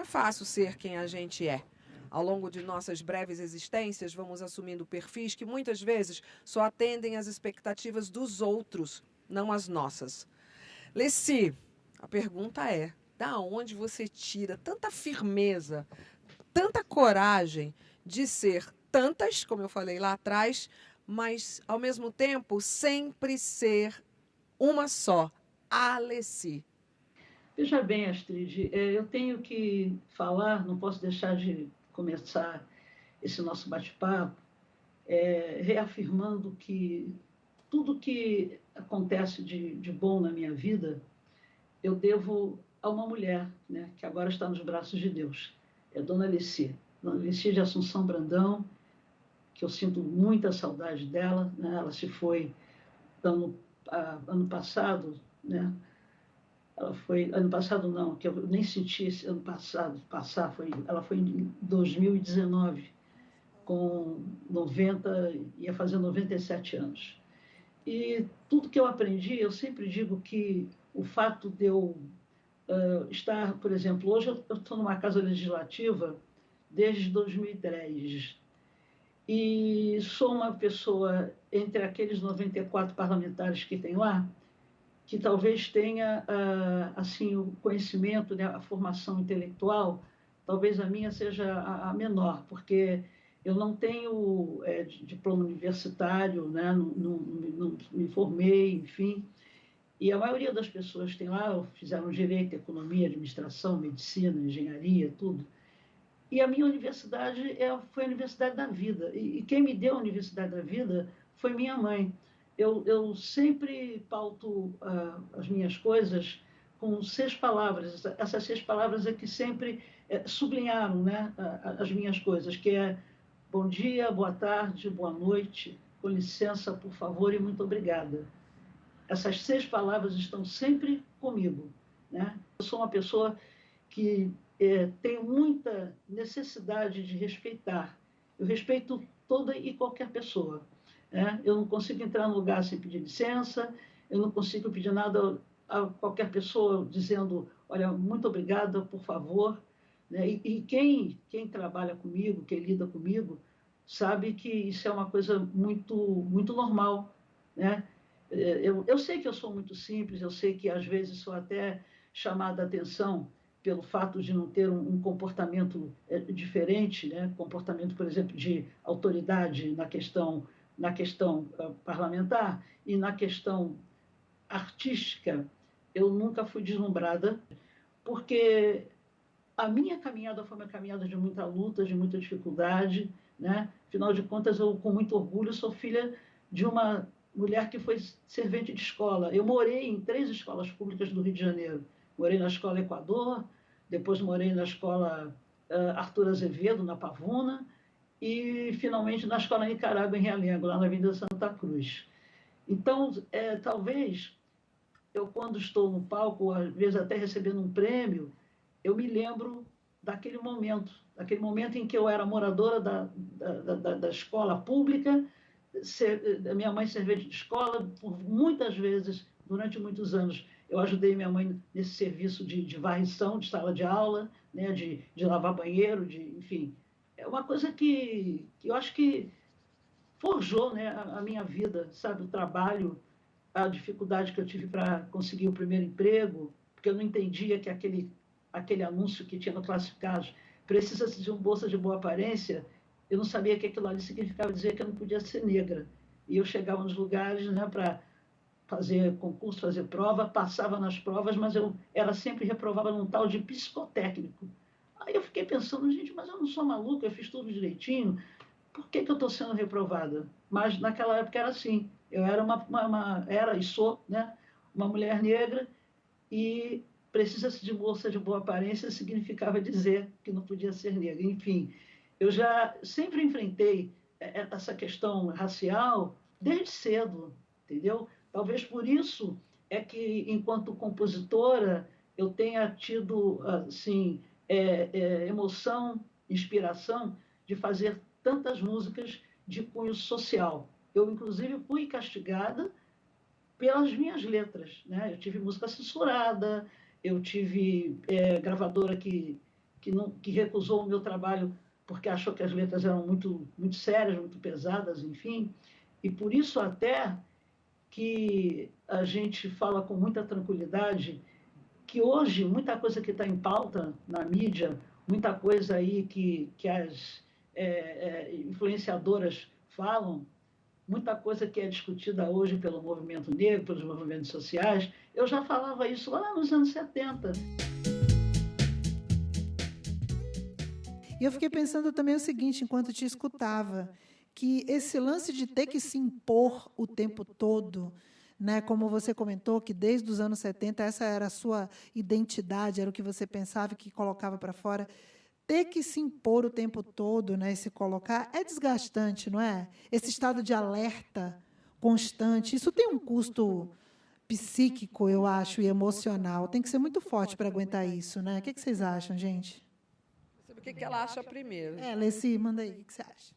fácil ser quem a gente é. Ao longo de nossas breves existências, vamos assumindo perfis que muitas vezes só atendem às expectativas dos outros, não às nossas. Leci, a pergunta é: da onde você tira tanta firmeza, tanta coragem de ser tantas, como eu falei lá atrás, mas ao mesmo tempo sempre ser uma só, a Leci? Veja bem, Astrid, eu tenho que falar, não posso deixar de começar esse nosso bate-papo, reafirmando que tudo que acontece de bom na minha vida, eu devo a uma mulher, né, que agora está nos braços de Deus. É Dona Leci. Dona Leci de Assunção Brandão, que eu sinto muita saudade dela. Né? Ela se foi ano passado, né? Ela foi ano passado não, que eu nem senti esse ano passado passar, ela foi em 2019, com 90, ia fazer 97 anos. E tudo que eu aprendi, eu sempre digo que o fato de eu estar, por exemplo, hoje eu estou numa casa legislativa desde 2010 e sou uma pessoa entre aqueles 94 parlamentares que tem lá, que talvez tenha assim o conhecimento, né, a formação intelectual, talvez a minha seja a menor, porque eu não tenho diploma universitário, né, não me formei, enfim. E a maioria das pessoas que tem lá fizeram direito, economia, administração, medicina, engenharia, tudo. E a minha universidade foi a universidade da vida. E quem me deu a universidade da vida foi minha mãe. Eu sempre pauto as minhas coisas com 6 palavras. Essas 6 palavras é que sempre sublinharam, né, as minhas coisas, que é bom dia, boa tarde, boa noite, com licença, por favor e muito obrigada. Essas 6 palavras estão sempre comigo. Né? Eu sou uma pessoa que tenho muita necessidade de respeitar. Eu respeito toda e qualquer pessoa. Né? Eu não consigo entrar no lugar sem pedir licença, eu não consigo pedir nada a qualquer pessoa dizendo, olha, muito obrigada, por favor. Né? E quem trabalha comigo, quem lida comigo, sabe que isso é uma coisa muito, muito normal. Né? Eu sei que eu sou muito simples, eu sei que às vezes sou até chamada a atenção pelo fato de não ter um comportamento diferente, né? Comportamento, por exemplo, de autoridade na questão parlamentar e na questão artística, eu nunca fui deslumbrada, porque a minha caminhada foi uma caminhada de muita luta, de muita dificuldade, né? Afinal de contas, eu, com muito orgulho, sou filha de uma mulher que foi servente de escola. Eu morei em 3 escolas públicas do Rio de Janeiro. Morei na Escola Equador, depois morei na Escola Arthur Azevedo, na Pavuna, e, finalmente, na Escola Nicarágua, em Realengo, lá na Avenida Santa Cruz. Então, talvez, eu, quando estou no palco, às vezes até recebendo um prêmio, eu me lembro daquele momento em que eu era moradora da escola pública, da minha mãe servente de escola, por muitas vezes, durante muitos anos, eu ajudei minha mãe nesse serviço de varrição de sala de aula, né, de lavar banheiro, enfim. É uma coisa que eu acho que forjou, né, a minha vida, sabe, o trabalho, a dificuldade que eu tive para conseguir o primeiro emprego, porque eu não entendia que aquele anúncio que tinha no Classificados precisa-se de um bolsa de boa aparência, eu não sabia que aquilo ali significava dizer que eu não podia ser negra. E eu chegava nos lugares, né, para fazer concurso, fazer prova, passava nas provas, mas eu era sempre reprovada num tal de psicotécnico. Aí eu fiquei pensando, gente, mas eu não sou maluca, eu fiz tudo direitinho, por que eu estou sendo reprovada? Mas naquela época era assim, eu era era e sou, né, uma mulher negra e precisa-se de moça de boa aparência significava dizer que não podia ser negra. Enfim, eu já sempre enfrentei essa questão racial desde cedo, entendeu? Talvez por isso é que, enquanto compositora, eu tenha tido assim emoção, inspiração de fazer tantas músicas de cunho social. Eu, inclusive, fui castigada pelas minhas letras. Né? Eu tive música censurada, eu tive gravadora que recusou o meu trabalho porque achou que as letras eram muito sérias, muito pesadas, enfim. E por isso até que a gente fala com muita tranquilidade que hoje muita coisa que está em pauta na mídia, muita coisa aí que as influenciadoras falam, muita coisa que é discutida hoje pelo movimento negro, pelos movimentos sociais, eu já falava isso lá nos anos 70. E eu fiquei pensando também o seguinte, enquanto te escutava, que esse lance de ter que se impor o tempo todo, né, como você comentou, que desde os anos 70 essa era a sua identidade, era o que você pensava e que colocava para fora, ter que se impor o tempo todo, né, e se colocar, é desgastante, não é? Esse estado de alerta constante, isso tem um custo psíquico, eu acho, e emocional. Tem que ser muito forte para aguentar isso, né? O que vocês acham, gente? Sabe o que ela acha primeiro? Leci, manda aí, o que você acha?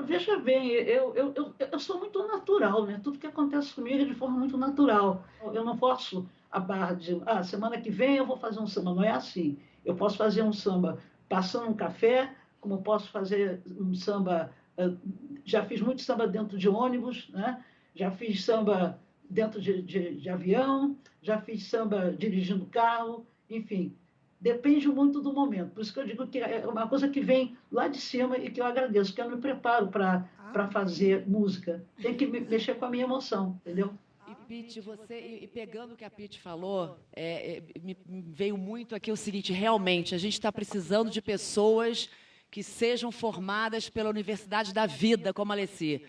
Veja bem, eu sou muito natural, né? Tudo que acontece comigo é de forma muito natural. Eu não forço a barra de, semana que vem eu vou fazer um samba. Não é assim. Eu posso fazer um samba passando um café, como eu posso fazer um samba. Já fiz muito samba dentro de ônibus, né? Já fiz samba dentro de avião, já fiz samba dirigindo carro, enfim. Depende muito do momento. Por isso que eu digo que é uma coisa que vem lá de cima e que eu agradeço, que eu me preparo para fazer música. Tem que mexer com a minha emoção, entendeu? E, Pete, e pegando o que a Pete falou, me veio muito aqui o seguinte, realmente, a gente está precisando de pessoas que sejam formadas pela Universidade da Vida, como a Leci,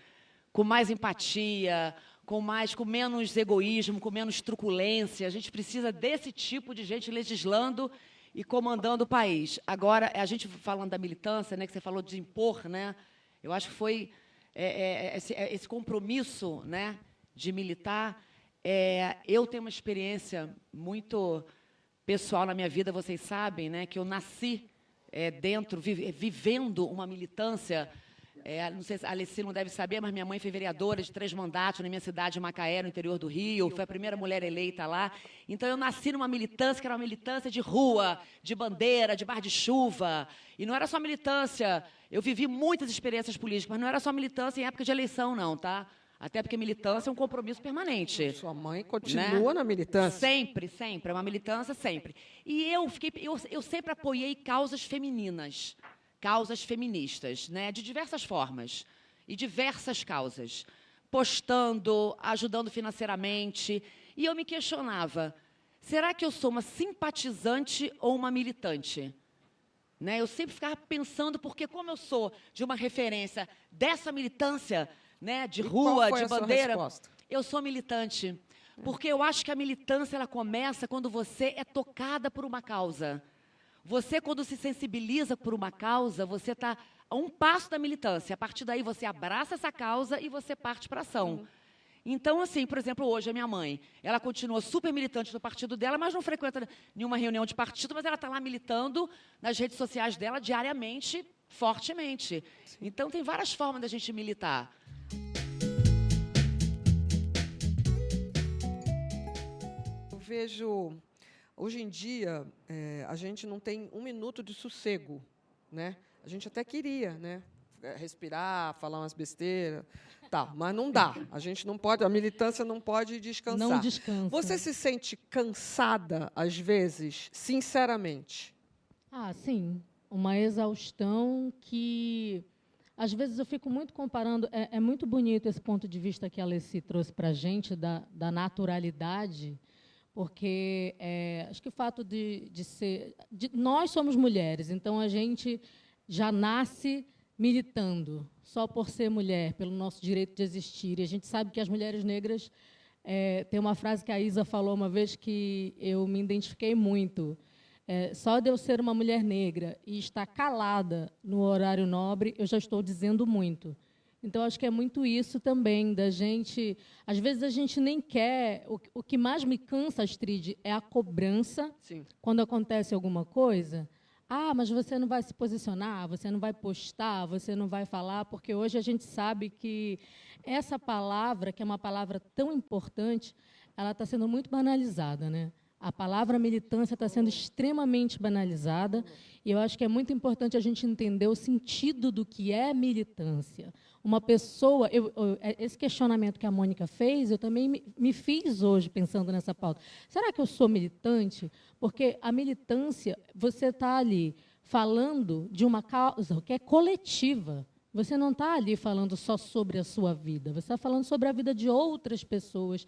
com mais empatia, com menos egoísmo, com menos truculência. A gente precisa desse tipo de gente legislando e comandando o país. Agora, a gente falando da militância, né, que você falou de impor, né, eu acho que foi esse compromisso, né, de militar. Eu tenho uma experiência muito pessoal na minha vida, vocês sabem, né, que eu nasci vivendo uma militância. Não sei se a Alessi não deve saber, mas minha mãe foi vereadora de 3 mandatos na minha cidade de Macaé, no interior do Rio, foi a primeira mulher eleita lá. Então, eu nasci numa militância que era uma militância de rua, de bandeira, de bar de chuva. E não era só militância. Eu vivi muitas experiências políticas, mas não era só militância em época de eleição, não, tá? Até porque militância é um compromisso permanente. Sua mãe continua, né, na militância? Sempre, sempre. É uma militância sempre. E eu sempre apoiei causas femininas. Causas feministas, né, de diversas formas, e diversas causas, postando, ajudando financeiramente. E eu me questionava, será que eu sou uma simpatizante ou uma militante? Né, eu sempre ficava pensando, porque como eu sou de uma referência dessa militância, né, de rua, de bandeira, eu sou militante. Porque eu acho que a militância ela começa quando você é tocada por uma causa. Você, quando se sensibiliza por uma causa, você está a um passo da militância. A partir daí, você abraça essa causa e você parte para a ação. Então, assim, por exemplo, hoje, a minha mãe, ela continua super militante do partido dela, mas não frequenta nenhuma reunião de partido, mas ela está lá militando nas redes sociais dela diariamente, fortemente. Então, tem várias formas da gente militar. Eu vejo... Hoje em dia, a gente não tem um minuto de sossego, né? A gente até queria, né? Respirar, falar umas besteiras, tal, mas não dá. A gente não pode, a militância não pode descansar. Não descansa. Você se sente cansada, às vezes, sinceramente? Sim. Uma exaustão que, às vezes, eu fico muito comparando. É muito bonito esse ponto de vista que a Alessi trouxe para a gente, da naturalidade. Porque acho que o fato de ser... nós somos mulheres, então a gente já nasce militando, só por ser mulher, pelo nosso direito de existir. E a gente sabe que as mulheres negras... tem uma frase que a Isa falou uma vez que eu me identifiquei muito. Só de eu ser uma mulher negra e estar calada no horário nobre, eu já estou dizendo muito. Então, acho que é muito isso também, da gente... Às vezes, a gente nem quer... O que mais me cansa, Astrid, é a cobrança. Sim. Quando acontece alguma coisa. Mas você não vai se posicionar, você não vai postar, você não vai falar, porque hoje a gente sabe que essa palavra, que é uma palavra tão importante, ela está sendo muito banalizada, né? A palavra militância está sendo extremamente banalizada e eu acho que é muito importante a gente entender o sentido do que é militância. Uma pessoa... esse questionamento que a Mônica fez, eu também me fiz hoje pensando nessa pauta. Será que eu sou militante? Porque a militância, você está ali falando de uma causa que é coletiva. Você não está ali falando só sobre a sua vida, você está falando sobre a vida de outras pessoas.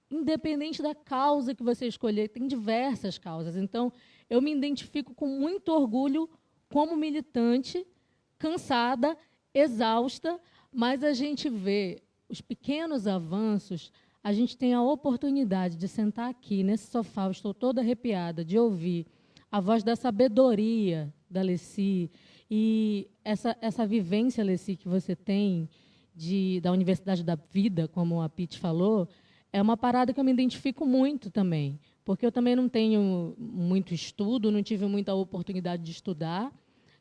Independente da causa que você escolher, tem diversas causas. Então, eu me identifico com muito orgulho como militante, cansada, exausta, mas a gente vê os pequenos avanços, a gente tem a oportunidade de sentar aqui, nesse sofá, eu estou toda arrepiada, de ouvir a voz da sabedoria da Leci, e essa vivência, Leci, que você tem da Universidade da Vida, como a Pete falou, é uma parada que eu me identifico muito também, porque eu também não tenho muito estudo, não tive muita oportunidade de estudar.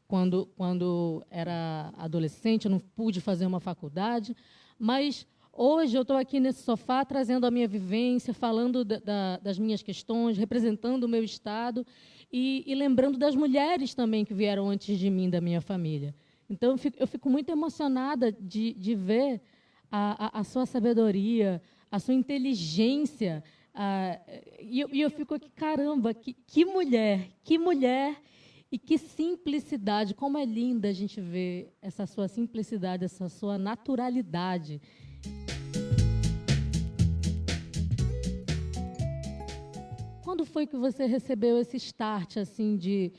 Quando era adolescente, eu não pude fazer uma faculdade, mas hoje eu estou aqui nesse sofá trazendo a minha vivência, falando das minhas questões, representando o meu estado e lembrando das mulheres também que vieram antes de mim, da minha família. Então, eu fico muito emocionada de ver a sua sabedoria, a sua inteligência, e eu fico aqui, caramba, que mulher, e que simplicidade, como é linda a gente ver essa sua simplicidade, essa sua naturalidade. Quando foi que você recebeu esse start, assim, de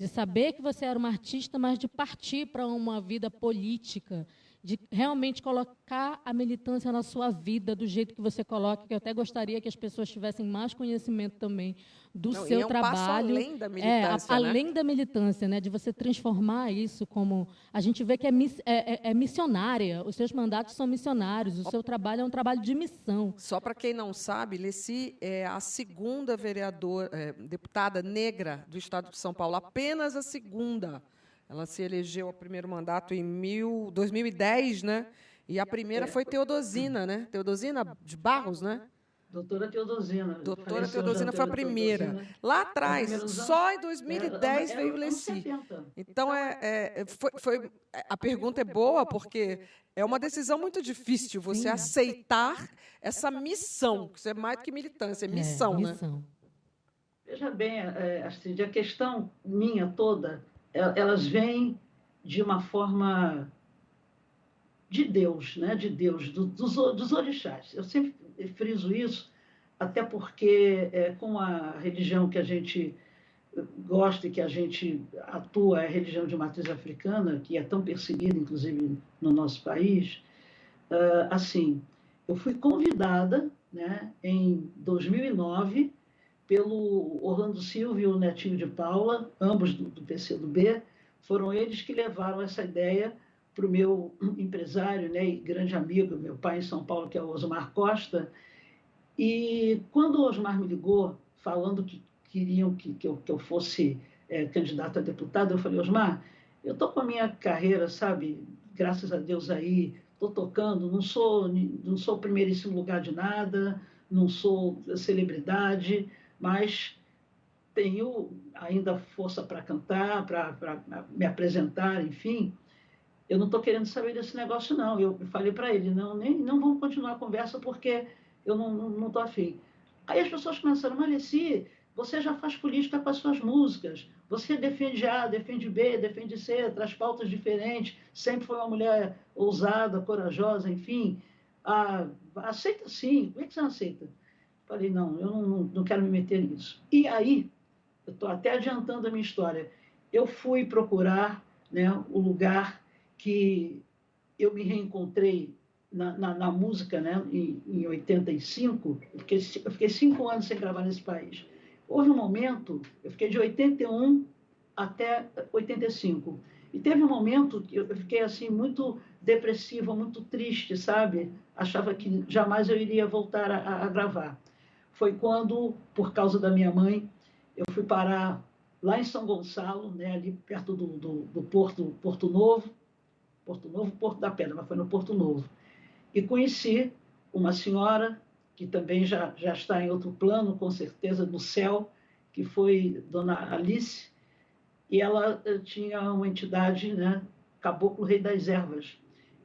saber que você era uma artista, mas de partir para uma vida política, de realmente colocar a militância na sua vida do jeito que você coloca, que eu até gostaria que as pessoas tivessem mais conhecimento também do seu trabalho. Passo além da militância, além da militância, né, de você transformar isso como... A gente vê que é missionária, os seus mandatos são missionários, o seu trabalho é um trabalho de missão. Só para quem não sabe, Leci é a segunda deputada negra do Estado de São Paulo, apenas a segunda. Ela se elegeu ao primeiro mandato em 2010, né? E a primeira foi Teodosina, né? Teodosina de Barros, né? Doutora Teodosina. Doutora Teodosina foi a primeira. Teodosina. Lá atrás, só em 2010 veio Leci. Então, a pergunta é boa, porque é uma decisão muito difícil você aceitar essa missão, que isso é mais do que militância, é missão, né? Veja bem, Astrid, a questão minha toda... elas vêm de uma forma de Deus, né? De Deus, dos orixás. Eu sempre friso isso, até porque com a religião que a gente gosta e que a gente atua, é a religião de matriz africana, que é tão perseguida, inclusive, no nosso país, assim, eu fui convidada, né, em 2009, pelo Orlando Silva e o Netinho de Paula, ambos do PCdoB, foram eles que levaram essa ideia para o meu empresário, né, e grande amigo, meu pai em São Paulo, que é o Osmar Costa. E quando o Osmar me ligou, falando que queriam que eu fosse candidato a deputado, eu falei, Osmar, eu estou com a minha carreira, sabe, graças a Deus aí, estou tocando, não sou o primeiríssimo lugar de nada, não sou celebridade, mas tenho ainda força para cantar, para me apresentar, enfim. Eu não estou querendo saber desse negócio, não. Eu falei para ele, não vamos continuar a conversa porque eu não estou afim. Aí as pessoas começaram, mas Leci, você já faz política com as suas músicas, você defende A, defende B, defende C, traz pautas diferentes, sempre foi uma mulher ousada, corajosa, enfim. Aceita sim, como é que você não aceita? Falei, não, eu não quero me meter nisso. E aí, eu estou até adiantando a minha história, eu fui procurar, né, o lugar que eu me reencontrei na música, né, em 85, eu fiquei 5 anos sem gravar nesse país. Houve um momento, eu fiquei de 81 até 85, e teve um momento que eu fiquei assim muito depressiva, muito triste, sabe? Achava que jamais eu iria voltar a gravar. Foi quando, por causa da minha mãe, eu fui parar lá em São Gonçalo, né, ali perto do Porto Novo, Porto da Pedra, mas foi no Porto Novo. E conheci uma senhora que também já está em outro plano, com certeza, no céu, que foi Dona Alice, e ela tinha uma entidade, né, Caboclo Rei das Ervas.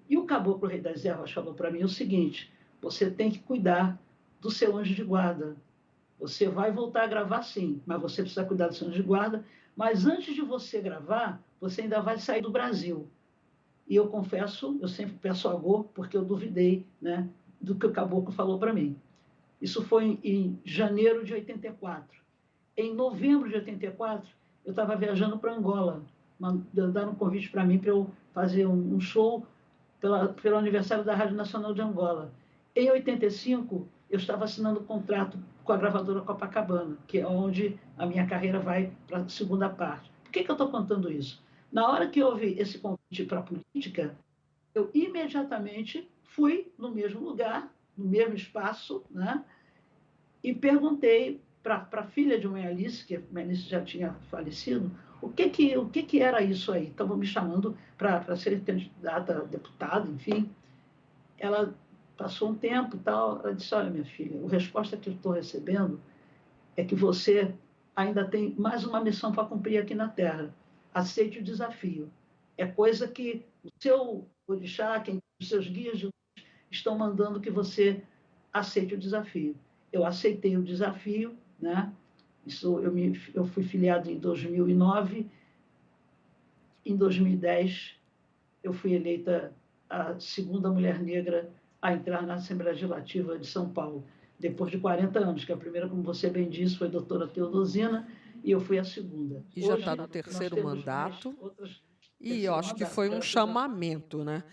E o Caboclo Rei das Ervas falou para mim o seguinte: você tem que cuidar do seu anjo de guarda. Você vai voltar a gravar sim, mas você precisa cuidar do seu anjo de guarda. Mas antes de você gravar, você ainda vai sair do Brasil. E eu confesso, eu sempre peço a Gô, porque eu duvidei, né, do que o Caboclo falou para mim. Isso foi em janeiro de 84. Em novembro de 84, eu estava viajando para Angola. Mandaram um convite para mim para eu fazer um show pelo aniversário da Rádio Nacional de Angola. Em 85, eu estava assinando um contrato com a gravadora Copacabana, que é onde a minha carreira vai para a segunda parte. Por que eu estou contando isso? Na hora que houve esse convite para a política, eu imediatamente fui no mesmo lugar, no mesmo espaço, né, e perguntei para a filha de Mãe Alice, que a Mãe Alice já tinha falecido, o que era isso aí? Estavam me chamando para ser candidata a deputada, enfim. Ela passou um tempo e tal, ela disse: olha, minha filha, a resposta que eu estou recebendo é que você ainda tem mais uma missão para cumprir aqui na Terra. Aceite o desafio. É coisa que o seu orixá, os seus guias de luz estão mandando que você aceite o desafio. Eu aceitei o desafio, né? Eu fui filiado em 2009. Em 2010, eu fui eleita a segunda mulher negra a entrar na Assembleia Legislativa de São Paulo, depois de 40 anos, que a primeira, como você bem disse, foi a doutora Teodosina, e eu fui a segunda. E já está no terceiro mandato. E eu acho que foi um chamamento, né?